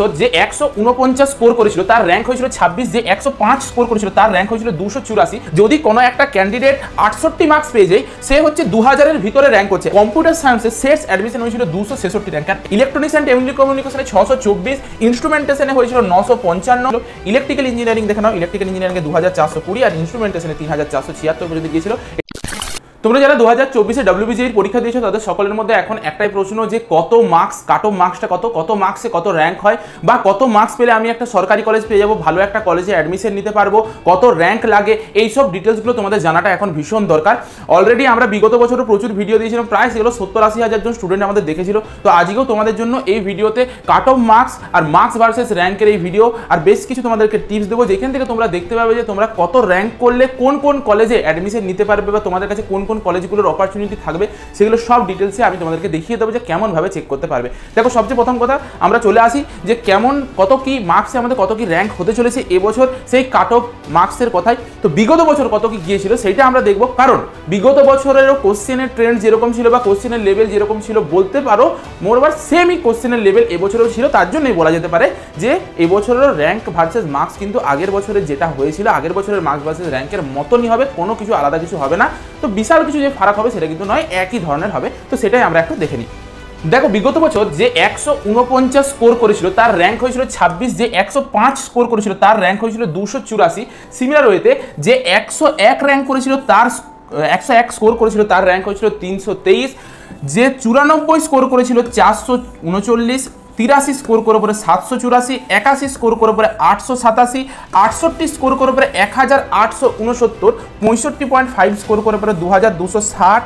তো যে 149 স্কোর করেছিল তার র্যাঙ্ক হয়েছিল 26, যে 105 স্কোর করেছিল তার র্যাঙ্ক হয়েছিল 284। যদি কোনো একটা ক্যান্ডিডেট 68 মার্কস পেয়ে যায় সে হচ্ছে 2000 এর ভিতরে র্যাঙ্ক হচ্ছে। কম্পিউটার সায়েন্সে সেটস অ্যাডমিশন হয়েছিল 266 র্যাঙ্ক, আর ইলেকট্রনিক্স অ্যান্ড টেলিকমিউনিকেশনে 624, ইনস্ট্রুমেন্টেশনে হয়েছিল 955, ইলেকট্রিক্যাল ইঞ্জিনিয়ারিং দেখে নাও, ইলেকট্রিক্যাল ইঞ্জিনিয়ারিংয়ে 2420 আর ইনস্ট্রুমেন্টেশনে 3476 পর্যন্ত গিয়েছিল। তোমরা যারা 2024-এ WBJER পরীক্ষা দিয়েছো তাদের সকলের মধ্যে এখন একটাই প্রশ্ন যে কত মার্কস, কাট অফ মার্কসটা কত মার্কসে কত র্যাঙ্ক হয়, বা কত মার্কস পেলে আমি একটা সরকারি কলেজ পেয়ে যাবো, ভালো একটা কলেজে অ্যাডমিশন নিতে পারবো, কত র্যাঙ্ক লাগে, এইসব ডিটেলসগুলো তোমাদের জানাটা এখন ভীষণ দরকার। অলরেডি আমরা বিগত বছরও প্রচুর ভিডিও দিয়েছিলাম, প্রায় সেগুলো 70-80 হাজার জন স্টুডেন্ট আমাদের দেখেছিল। তো আজকেও তোমাদের জন্য এই ভিডিওতে কাট অফ মার্কস আর মার্কস ভার্সেস র্যাঙ্কের এই ভিডিও আর বেশ কিছু তোমাদেরকে টিপস দেবো, যেখান থেকে তোমরা দেখতে পাবে যে তোমরা কত র্যাঙ্ক করলে কোন কোন কলেজে অ্যাডমিশন নিতে পারবে, বা তোমাদের কাছে কোন কোন কলেজগুলোর অপরচুনিটি থাকবে, সেগুলো সব ডিটেলসে আমি তোমাদেরকে দেখিয়ে দেবো যে কেমন ভাবে চেক করতে পারবে। দেখো, সবচেয়ে প্রথম কথা আমরা চলে আসি যে কেমন কত কি মার্কসে আমাদের কত কি র্যাঙ্ক হতে চলেছে এবছর, সেই কাট অফ মার্কসের কথাই। তো বিগত বছর কত কি গিয়েছিল সেইটা আমরা দেখবো, কারণ বিগত বছরেরও কোশ্চেনের ট্রেন্ড যেরকম ছিল বা কোশ্চেনের লেভেল যেরকম ছিল বলতে পারো মোরবার সেমই কোশ্চেনের লেভেল এবছরেও ছিল। তার জন্যই বলা যেতে পারে যে এবছরেরও র্যাঙ্ক ভার্সেস মার্কস কিন্তু আগের বছরের যেটা হয়েছিল আগের বছরের মার্কস ভার্সেস র্যাঙ্কের মতনই হবে, কোনো কিছু আলাদা কিছু হবে না। তো বিশাল কিছু যে ফারাক হবে সেটা কিন্তু নয়, একই ধরনের হবে। তো সেটাই আমরা একটু দেখে নিই। দেখো, বিগত বছর যে 149 স্কোর করেছিল তার র্যাঙ্ক হয়েছিল 26, যে 105 স্কোর করেছিল তার র্যাঙ্ক হয়েছিল 284। সিমিলার ওয়েতে যে 101 র্যাঙ্ক করেছিল তার 101 স্কোর করেছিল তার র্যাঙ্ক হয়েছিল 323, যে 94 স্কোর করেছিল 439, 83 স্কোর করে পরে 784, 81 স্কোর করে পরে 887, 68 স্কোর করে পরে 1869, 65.5 স্কোর করে পরে 2260,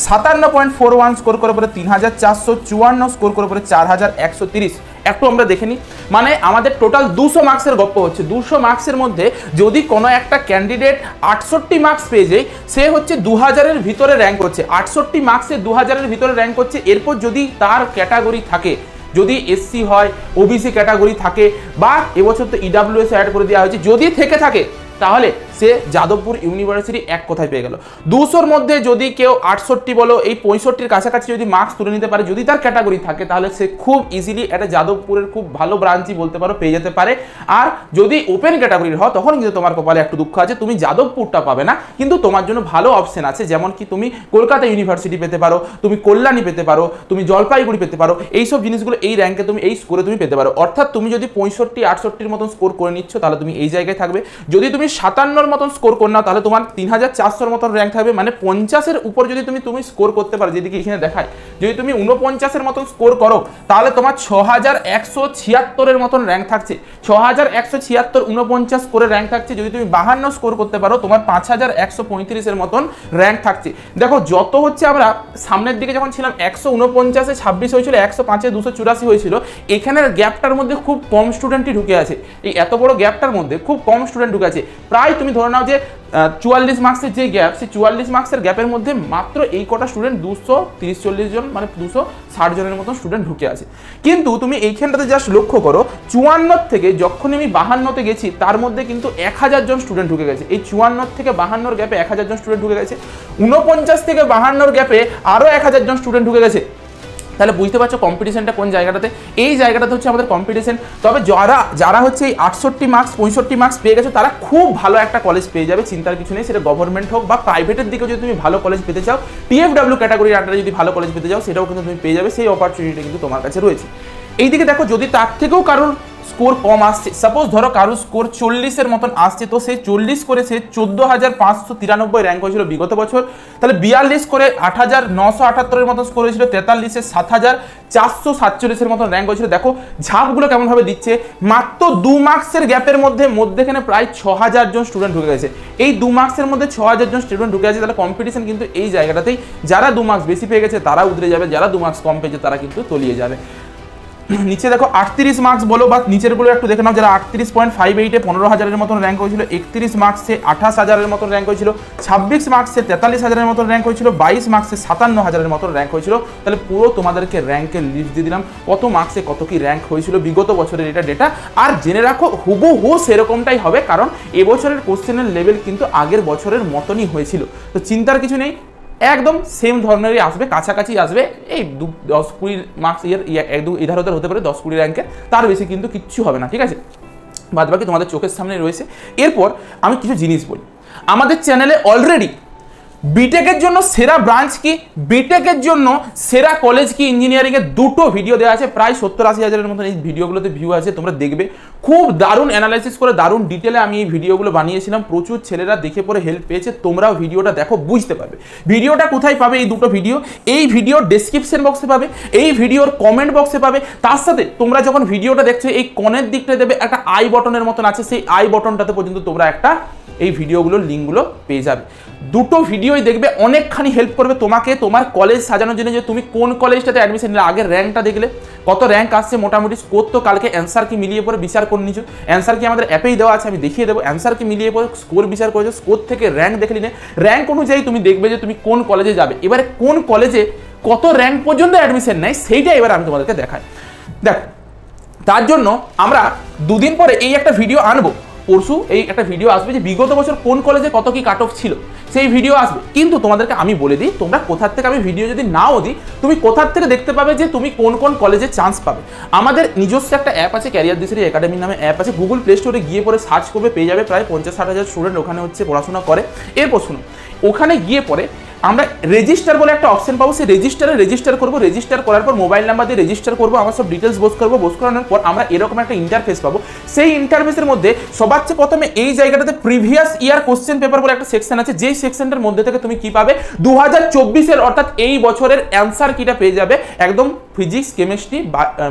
57.41 স্কোর করে পরে 3454, স্কোর করে পরে 4130। একটু আমরা দেখে নিই, মানে আমাদের টোটাল 200 মার্কসের গপ্প হচ্ছে। 200 মার্কসের মধ্যে যদি কোনো একটা ক্যান্ডিডেট 68 মার্কস পেয়ে যায় সে হচ্ছে 2000-এর ভিতরে র্যাঙ্ক হচ্ছে। 68 মার্কসে 2000-এর ভিতরে র্যাঙ্ক হচ্ছে। এরপর যদি তার ক্যাটাগরি থাকে, যদি এসসি হয়, ওবিসি ক্যাটাগরি থাকে, বা এবছর তো ইডাব্লিউএস অ্যাড করে দেওয়া হয়েছে, যদি থেকে থাকে তাহলে সে যাদবপুর ইউনিভার্সিটি এক কথায় পেয়ে গেল। 200-র মধ্যে যদি কেউ 68 বলো এই 65-র কাছাকাছি যদি মার্কস তুলে নিতে পারে, যদি তার ক্যাটাগরি থাকে, তাহলে সে খুব ইজিলি একটা যাদবপুরের খুব ভালো ব্রাঞ্চই বলতে পারো পেয়ে যেতে পারে। আর যদি ওপেন ক্যাটাগরির হয় তখন কিন্তু তোমার কপালে একটু দুঃখ আছে, তুমি যাদবপুরটা পাবে না, কিন্তু তোমার জন্য ভালো অপশন আছে। যেমন কি তুমি কলকাতা ইউনিভার্সিটি পেতে পারো, তুমি কল্যাণী পেতে পারো, তুমি জলপাইগুড়ি পেতে পারো, এইসব জিনিসগুলো এই র্যাঙ্কে তুমি এই স্কোরে তুমি পেতে পারো। অর্থাৎ তুমি যদি 65-68-র মতন স্কোর করে নিচ্ছ তাহলে তুমি এই জায়গায় থাকবে। যদি তুমি 57-র মতন স্কোর করো না তাহলে তোমার 3400-র মতন র্যাঙ্ক থাকবে। মানে 50-এর উপর যদি তুমি স্কোর করতে পারো, যেদিকে এখানে দেখায়, যদি তুমি 49-এর মতন স্কোর করো তাহলে তোমার 6176-এর মতন র্যাঙ্ক থাকছে। 6176 49 করে র্যাঙ্ক থাকছে। যদি তুমি 52 স্কোর করতে পারো তোমার 5135-এর মতন র্যাঙ্ক থাকছে। দেখো, যত হচ্ছে আমরা সামনের দিকে যখন ছিলাম 149-এ 26 হয়েছিল, 105-এ 284 হয়েছিল, এখানের গ্যাপটার মধ্যে খুব কম স্টুডেন্টই ঢুকে আছে। এই এত বড় গ্যাপটার মধ্যে খুব কম স্টুডেন্ট ঢুকে আছে। প্রায় তুমি ধরে নাও যে 44 মার্কসের যে গ্যাপ, সেই 44 মার্কসের গ্যাপের মধ্যে মাত্র এই কটা স্টুডেন্ট 230-40 জন, মানে 260 জনের মতন স্টুডেন্ট ঢুকে আছে। কিন্তু তুমি এইখানটাতে জাস্ট লক্ষ্য করো, 54 থেকে যখন আমি 52-তে গেছি তার মধ্যে কিন্তু 1000 জন স্টুডেন্ট ঢুকে গেছে। এই 54 থেকে 52-র গ্যাপে 1000 জন স্টুডেন্ট ঢুকে গেছে। 49 থেকে 52-র গ্যাপে আরও 1000 জন স্টুডেন্ট ঢুকে গেছে। তাহলে বুঝতে পারছো কম্পিটিশনটা কোন জায়গাটাতে। এই জায়গাটাতে হচ্ছে আমাদের কম্পিটিশন। তবে যারা হচ্ছে এই 68 মার্কস 65 মার্কস পেয়ে গেছে তারা খুব ভালো একটা কলেজ পেয়ে যাবে, চিন্তার কিছু নেই। সেটা গভর্নমেন্ট হোক বা প্রাইভেটের দিকে যদি তুমি ভালো কলেজ পেতে চাও, TFW ক্যাটাগরির আন্ডারে যদি ভালো কলেজ পেতে চাও সেটাও কিন্তু তুমি পেয়ে যাবে। সেই অপরচুনিটি কিন্তু তোমার কাছে রয়েছে। এইদিকে দেখো, যদি তার থেকেও কারোর স্কোর কম আসছে, সাপোজ ধরো কারোর স্কোর 40-এর মতন আসছে, তো সেই 40 করে সে 14,593 র্যাঙ্ক হয়েছিল বিগত বছর। তাহলে 42 করে 8,978-এর মতন স্কোর হয়েছিল, 43-এ 7,447-এর মতন র্যাঙ্ক হয়েছিল। দেখো ঝাপগুলো কেমনভাবে দিচ্ছে। মাত্র 2 মার্কসের গ্যাপের মধ্যেখানে প্রায় 6000 জন স্টুডেন্ট ঢুকে গেছে। এই 2 মার্কসের মধ্যে 6000 জন স্টুডেন্ট ঢুকে গেছে। তাহলে কম্পিটিশন কিন্তু এই জায়গাটাতেই। যারা 2 মার্কস বেশি পেয়ে গেছে তারা উতরে যাবে, যারা 2 মার্কস কম পেয়েছে তারা কিন্তু তলিয়ে যাবে। নিচে দেখো 38 মার্কস বলো বা নিচেরগুলো একটু দেখে নাও। যারা 38.58-এ 15,000-এর মতন র্যাঙ্ক হয়েছিল, 31 মার্কসে 28,000-এর মতন র্যাঙ্ক হয়েছিল, 26 মার্কসে 43,000-এর মতন র্যাঙ্ক হয়েছিল, 22 মার্কসে 57,000-এর মতন র্যাঙ্ক হয়েছিল। তাহলে পুরো তোমাদেরকে র্যাঙ্কের লিস্ট দিয়ে দিলাম, কত মার্কসে কত কি র্যাঙ্ক হয়েছিল বিগত বছরের এটা ডেটা। আর জেনে রাখো হুবহু সেরকমটাই হবে, কারণ এবছরের কোশ্চেনের লেভেল কিন্তু আগের বছরের মতনই হয়েছিল। তো চিন্তার কিছু নেই। একদম সেম ধরনেরই আসবে, কাছাকাছি আসবে, এই 10-20 মার্কস ইধার ওধার হতে পারে 10-20 র্যাঙ্কের, তার বেশি কিন্তু কিচ্ছু হবে না, ঠিক আছে। বাদ বাকি তোমাদের চোখের সামনে রয়েছে। এরপর আমি কিছু জিনিস বলি, আমাদের চ্যানেলে অলরেডি বিটেকের জন্য সেরা ব্রাঞ্চ কি, বিটেকের জন্য সেরা কলেজ কি, ইঞ্জিনিয়ারিংয়ের দুটো ভিডিও দেওয়া আছে, প্রায় 70-80 হাজারের মতন এই ভিডিওগুলোতে ভিউ আছে, তোমরা দেখবে। খুব দারুণ অ্যানালাইসিস করে দারুণ ডিটেলে আমি এই ভিডিওগুলো বানিয়েছিলাম, প্রচুর ছেলেরা দেখে পরে হেল্প পেয়েছে, তোমরাও ভিডিওটা দেখো, বুঝতে পারবে। ভিডিওটা কোথায় পাবে এই দুটো ভিডিও? এই ভিডিওর ডেসক্রিপশন বক্সে পাবে, এই ভিডিওর কমেন্ট বক্সে পাবে। তার সাথে তোমরা যখন ভিডিওটা দেখছো এই কর্নার দিকটা দেবে একটা আই বটনের মতন আছে, সেই আই বটনটাতে পর্যন্ত তোমরা একটা এই ভিডিওগুলোর লিঙ্কগুলো পেয়ে যাবে। দুটো ভিডিওই দেখবে, অনেকখানি হেল্প করবে তোমাকে তোমার কলেজ সাজানোর জন্য, যে তুমি কোন কলেজটাতে অ্যাডমিশন নিলে। আগের র্যাঙ্কটা দেখলে কত র্যাঙ্ক আসছে মোটামুটি, স্কোর তো কালকে অ্যান্সার কি মিলিয়ে পরে বিচার করে নিচ্ছ, অ্যান্সার কি আমাদের অ্যাপেই দেওয়া আছে, আমি দেখিয়ে দেবো। অ্যান্সার কি মিলিয়ে পরে স্কোর বিচার করেছো, স্কোর থেকে র্যাঙ্ক দেখে নিলে, র্যাঙ্ক অনুযায়ী তুমি দেখবে যে তুমি কোন কলেজে যাবে। এবারে কোন কলেজে কত র্যাঙ্ক পর্যন্ত অ্যাডমিশন নেয় সেইটা এবার আমি তোমাদেরকে দেখাই। দেখ, তার জন্য আমরা দুদিন পরে এই একটা ভিডিও আনবো, পরশু এই একটা ভিডিও আসবে যে বিগত বছর কোন কলেজে কত কি কাট অফ ছিল, সেই ভিডিও আসবে। কিন্তু তোমাদেরকে আমি বলে দিই, তোমরা কোথার থেকে, আমি ভিডিও যদি নাও দিই, তুমি কোথার থেকে দেখতে পাবে যে তুমি কোন কোন কলেজে চান্স পাবে। আমাদের নিজস্ব একটা অ্যাপ আছে, ক্যারিয়ার দিশারি একাডেমি নামে অ্যাপ আছে, গুগল প্লে স্টোরে গিয়ে পরে সার্চ করবে, পেয়ে যাবে। প্রায় 50-60 হাজার স্টুডেন্ট ওখানে হচ্ছে পড়াশোনা করে। এরপর শুনো, ওখানে গিয়ে পরে আমরা রেজিস্টার বলে একটা অপশন পাবো, সেই রেজিস্টার করবো। রেজিস্টার করার পর মোবাইল নাম্বার দিয়ে রেজিস্টার করবো, আমার সব ডিটেলস বোস করবো। বোস করানোর পর আমরা এরকম একটা ইন্টারফেস পাবো। সেই ইন্টারফেসের মধ্যে সবার চেয়ে প্রথমে এই জায়গাটাতে প্রিভিয়াস ইয়ার কোশ্চেন পেপার বলে একটা সেকশন আছে, যেই সেকশনটার মধ্যে থেকে তুমি কি পাবে 2024-এর অর্থাৎ এই বছরের অ্যান্সার কিটা পেয়ে যাবে। একদম ফিজিক্স, কেমিস্ট্রি,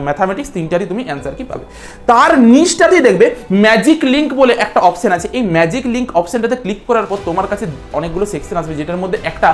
ম্যাথামেটিক্স তিনটারই তুমি অ্যান্সার কি পাবে। তার নিচটাতেই দেখবে ম্যাজিক লিঙ্ক বলে একটা অপশন আছে। এই ম্যাজিক লিঙ্ক অপশনটাতে ক্লিক করার পর তোমার কাছে অনেকগুলো সেকশন আসবে, যেটার মধ্যে একটা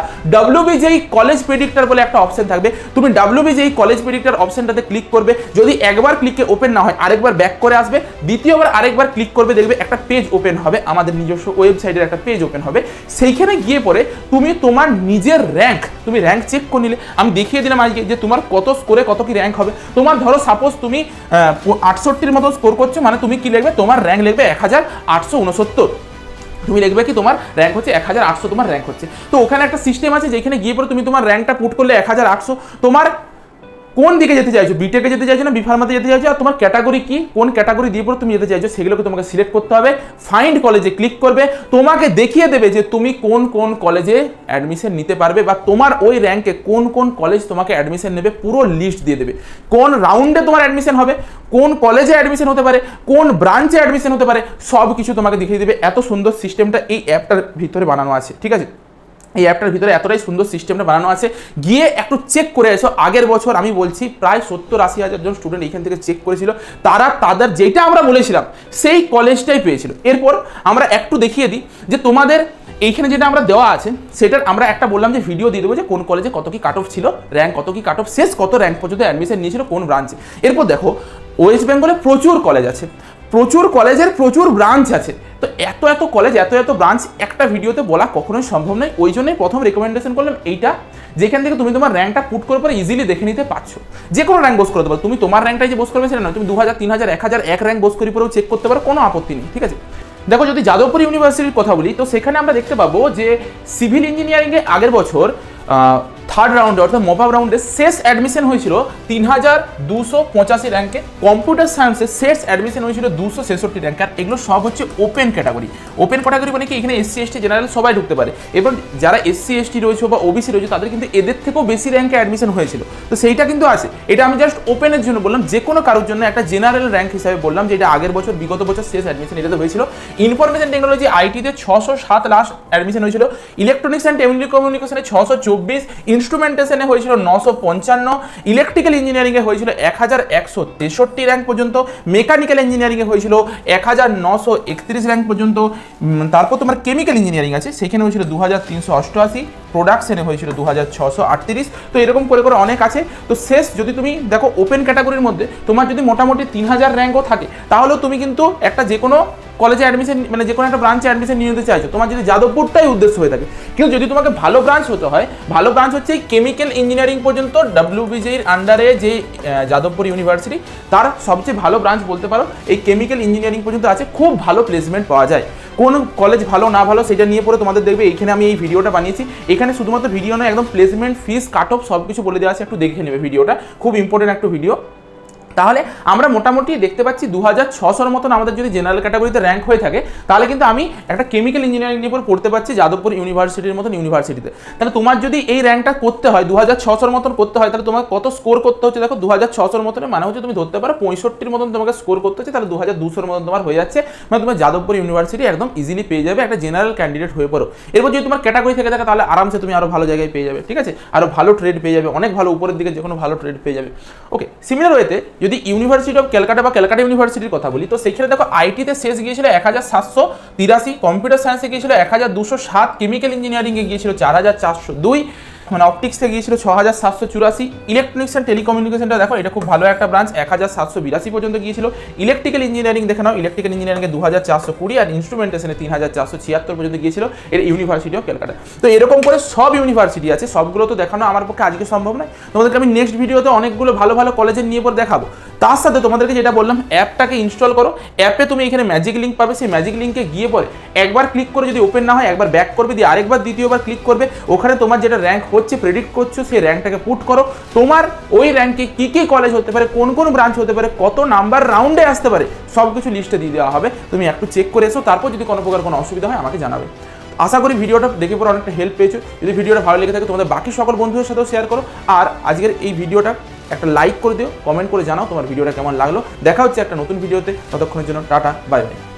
WBJEE কলেজ প্রেডিক্টর বলে একটা অপশন থাকবে। তুমি WBJEE কলেজ প্রেডিক্টর অপশনটাতে ক্লিক করবে। যদি একবার ক্লিকে ওপেন না হয়, আরেকবার ব্যাক করে আসবে, দ্বিতীয়বার আরেকবার ক্লিক করবে, দেখবে একটা পেজ ওপেন হবে, আমাদের নিজস্ব ওয়েবসাইটের একটা পেজ ওপেন হবে। সেইখানে গিয়ে পরে তুমি তোমার নিজের র্যাঙ্ক, তুমি র্যাঙ্ক চেক করে নিলে। আমি দেখিয়ে দিলাম আজকে যে তোমার কত স্কোরে কত কি র্যাঙ্ক হবে। তোমার ধরো সাপোজ তুমি 68-র মতো স্কোর করছো, মানে তুমি কি লিখবে, তোমার র্যাঙ্ক লিখবে 1869। তুমি লিখবে কি তোমার র্যাঙ্ক হচ্ছে 1800, তোমার র্যাঙ্ক হচ্ছে। তো ওখানে একটা সিস্টেম আছে যেখানে গিয়ে পরে তুমি তোমার র্যাঙ্কটা পুট করলে 1800, তোমার কোন দিকে যেতে চাইছো, বিটেকে যেতে চাইছো না বি ফার্মাতে যেতে চাইছো, আর তোমার ক্যাটাগরি কি, কোন ক্যাটাগরি দিয়ে পরে তুমি যেতে চাইছো, সেগুলোকে তোমাকে সিলেক্ট করতে হবে। ফাইন্ড কলেজে ক্লিক করবে, তোমাকে দেখিয়ে দেবে যে তুমি কোন কোন কলেজে অ্যাডমিশন নিতে পারবে, বা তোমার ওই র্যাঙ্কে কোন কোন কলেজ তোমাকে অ্যাডমিশন নেবে, পুরো লিস্ট দিয়ে দেবে। কোন রাউন্ডে তোমার অ্যাডমিশন হবে, কোন কলেজে অ্যাডমিশন হতে পারে, কোন ব্রাঞ্চে অ্যাডমিশন হতে পারে, সব কিছু তোমাকে দেখিয়ে দেবে। এত সুন্দর সিস্টেমটা এই অ্যাপটার ভিতরে বানানো আছে, ঠিক আছে। এই অ্যাপটার ভিতরে এতটাই সুন্দর সিস্টেমটা বানানো আছে, গিয়ে একটু চেক করে এসো। আগের বছর আমি বলছি প্রায় 70-80 হাজার জন স্টুডেন্ট এইখান থেকে চেক করেছিল, তাদের যেটা আমরা বলেছিলাম সেই কলেজটাই পেয়েছিল। এরপর আমরা একটু দেখিয়ে দিই যে তোমাদের এইখানে যেটা আমরা দেওয়া আছে সেটার আমরা একটা বললাম যে ভিডিও দিয়ে দেবো যে কোন কলেজে কত কি কাট অফ ছিল, র্যাঙ্ক কত কি কাট অফ, শেষ কত র্যাঙ্ক পর্যন্ত অ্যাডমিশন নিয়েছিল কোন ব্রাঞ্চে। এরপর দেখো ওয়েস্ট বেঙ্গলে প্রচুর কলেজ আছে, প্রচুর কলেজের প্রচুর ব্রাঞ্চ আছে। তো এত এত কলেজ, এত এত ব্রাঞ্চ একটা ভিডিওতে বলা কখনোই সম্ভব নয়। ওই জন্যই প্রথম রেকমেন্ডেশন করলাম এইটা, যেখান থেকে তুমি তোমার র্যাঙ্কটা পুট করে পরে ইজিলি দেখে নিতে পারছো। যে কোনো র্যাঙ্ক বোস করতে পারো, তুমি তোমার র্যাঙ্কটাই যে বোস করবে সেটা নয়, তুমি 2000, 3000, 1000 এক র্যাঙ্ক বোস করে পরেও চেক করতে পারো, কোনো আপত্তি নেই, ঠিক আছে। দেখো যদি যাদবপুর ইউনিভার্সিটির কথা বলি, তো সেখানে আমরা দেখতে পাবো যে সিভিল ইঞ্জিনিয়ারিংয়ে আগের বছর থার্ড রাউন্ডে অর্থাৎ মপ আপ রাউন্ডে শেষ অ্যাডমিশন হয়েছিল 3285 র্যাঙ্কে। কম্পিউটার সায়েন্সে শেষ অ্যাডমিশন হয়েছিল 266 র্যাঙ্কে। আর এগুলো সব হচ্ছে ওপেন ক্যাটাগরি। ওপেন ক্যাটাগরি মানে কি, এখানে SC ST জেনারেল সবাই ঢুকতে পারে, এবং যারা SC ST রয়েছে বা OBC রয়েছে তাদের কিন্তু এদের থেকেও বেশি র্যাঙ্কে অ্যাডমিশন হয়েছিল। তো সেইটা কিন্তু আছে, এটা আমি জাস্ট ওপেনের জন্য বললাম, যে কোনো কারোর জন্য একটা জেনারেল র্যাঙ্ক হিসাবে বললাম যে এটা আগের বছর বিগত বছর শেষ অ্যাডমিশন এটাতে হয়েছিল। ইনফরমেশন টেকনোলজি আইটিতে 607 লাস্ট অ্যাডমিশন হয়েছিল, ইলেকট্রনিক্স অ্যান্ড টেলিকমিউনিকেশনে 624, ইনস্ট্রুমেন্টেশনে হয়েছিল 955, ইলেকট্রিক্যাল ইঞ্জিনিয়ারিংয়ে হয়েছিল 1163 র্যাঙ্ক পর্যন্ত, মেকানিক্যাল ইঞ্জিনিয়ারিংয়ে হয়েছিল 1931 র্যাঙ্ক পর্যন্ত। তারপর তোমার কেমিক্যাল ইঞ্জিনিয়ারিং আছে, সেখানে হয়েছিল 2388, প্রোডাকশনে হয়েছিল 2638। তো এরকম করে করে অনেক আছে। তো শেষ যদি তুমি দেখো ওপেন ক্যাটাগরির মধ্যে তোমার যদি মোটামুটি 3000 র্যাঙ্কও থাকে, তাহলেও তুমি কিন্তু একটা যে কোনো কলেজে অ্যাডমিশন, মানে যে কোনো একটা ব্রাঞ্চে অ্যাডমিশন নিয়ে নিতে চাইছো, তোমার যদি যাদবপুরটাই উদ্দেশ্য হয়ে থাকে। কিন্তু যদি তোমাকে ভালো ব্রাঞ্চ হতে হয়, ভালো ব্রাঞ্চ হচ্ছে এই কেমিক্যাল ইঞ্জিনিয়ারিং পর্যন্ত WBJEE আন্ডারে যে যাদবপুর ইউনিভার্সিটি, তার সবচেয়ে ভালো ব্রাঞ্চ বলতে পারো এই কেমিক্যাল ইঞ্জিনিয়ারিং পর্যন্ত আছে, খুব ভালো প্লেসমেন্ট পাওয়া যায়। কোন কলেজ ভালো না ভালো সেটা নিয়ে পরে তোমাদের দেখবে এইখানে আমি এই ভিডিওটা বানিয়েছি। এখানে শুধুমাত্র ভিডিও নয়, একদম প্লেসমেন্ট, ফিস, কাট অফ সব কিছু বলে দেওয়া আছে, একটু দেখে নেবে ভিডিওটা, খুব ইম্পর্টেন্ট একটা ভিডিও। তাহলে আমরা মোটামুটি দেখতে পাচ্ছি 2600 মতন আমাদের যদি জেনারেল ক্যাটাগরিতে র্যাঙ্ক হয়ে থাকে, তাহলে কিন্তু আমি একটা কেমিক্যাল ইঞ্জিনিয়ারিং নিয়ে পড়তে পারছি যাদবপুর ইউনিভার্সিটির মতন ইউনিভার্সিটিতে। তাহলে তোমার যদি এই র্যাঙ্কটা করতে হয় 2600 মতন করতে হয়, তাহলে তোমার কত স্কোর করতে হচ্ছে দেখো, 2600 মতন মানে হচ্ছে তুমি ধরতে পারো 65 মতন তোমাকে স্কোর করতে হচ্ছে, তাহলে 2200 মতন তোমার হয়ে যাচ্ছে, মানে তোমার যাদবপুর ইউনিভার্সিটি একদম ইজিলি পেয়ে যাবে একটা জেনারেল ক্যান্ডিডেট হয়ে পড়ো। এরপর যদি তোমার ক্যাটাগরি থেকে থাকে তাহলে আরামসে তুমি আরও ভালো জায়গায় পেয়ে যাবে, ঠিক আছে, আরও ভালো ট্রেড পেয়ে যাবে, অনেক ভালো উপরের দিকে যে কোনো ভালো ট্রেড পেয়ে যাবে। ওকে, সিমিলার ওয়েতে যদি ইউনিভার্সিটি অফ ক্যালকাটা বা ক্যালকাটা ইউনিভার্সিটির কথা বলি, তো সেখানে দেখো আইটিতে শেষ গিয়েছিল 1783, কম্পিউটার সায়েন্সে গিয়েছিল 1207, কেমিক্যাল ইঞ্জিনিয়ারিংয়ে গিয়েছিল 4402, মানে অপটিক্সে গিয়েছিল 6784, ইলেকট্রনিক্স অ্যান্ড টেলিকমিউনিকেশনটা দেখো এটা খুব ভালো একটা ব্রাঞ্চ, 1782 পর্যন্ত গিয়েছিল। ইলেকট্রিক্যাল ইঞ্জিনিয়ারিং দেখে নাও, ইলেকট্রিক্যাল ইঞ্জিনিয়ারিংয়ে 2420 আর ইনস্ট্রুমেন্টেশনে 3476 পর্যন্ত গিয়েছিল এর ইউনিভার্সিটি অফ ক্যালকাটা। তো এরকম করে সব ইউনিভার্সিটি আছে, সবগুলো তো দেখানো আমার পক্ষে আজকে সম্ভব নয়, তোমাদেরকে আমি নেক্সট ভিডিওতে অনেকগুলো ভালো ভালো কলেজের নিয়ে পরে দেখাবো। তার সাথে তোমাদেরকে যেটা বললাম, অ্যাপটাকে ইনস্টল করো, অ্যাপে তুমি এখানে ম্যাজিক লিঙ্ক পাবে, সেই ম্যাজিক লিঙ্কে গিয়ে পরে একবার ক্লিক করে যদি ওপেন না হয় একবার ব্যাক করবে, দিয়ে আরেকবার দ্বিতীয়বার ক্লিক করবে, ওখানে তোমার যেটা র্যাঙ্ক হচ্ছে প্রেডিক্ট করছো সেই র্যাঙ্কটাকে পুট করো, তোমার ওই র্যাঙ্কে কী কী কলেজ হতে পারে, কোন কোন ব্রাঞ্চ হতে পারে, কত নাম্বার রাউন্ডে আসতে পারে, সব কিছু লিস্টে দিয়ে দেওয়া হবে, তুমি একটু চেক করে এসো, তারপর যদি কোনো প্রকার কোনো অসুবিধা হয় আমাকে জানাবে। আশা করি ভিডিওটা দেখে পরে অনেকটা হেল্প পেয়েছো। যদি ভিডিওটা ভালো লেগে থাকে তোমাদের বাকি সকল বন্ধুদের সাথেও শেয়ার করো, আর আজকের এই ভিডিওটা একটা লাইক করে দিও, কমেন্ট করে জানাও তোমার ভিডিওটা কেমন লাগলো। দেখা হচ্ছে একটা নতুন ভিডিওতে, ততক্ষণের জন্য টাটা, বাই বাই।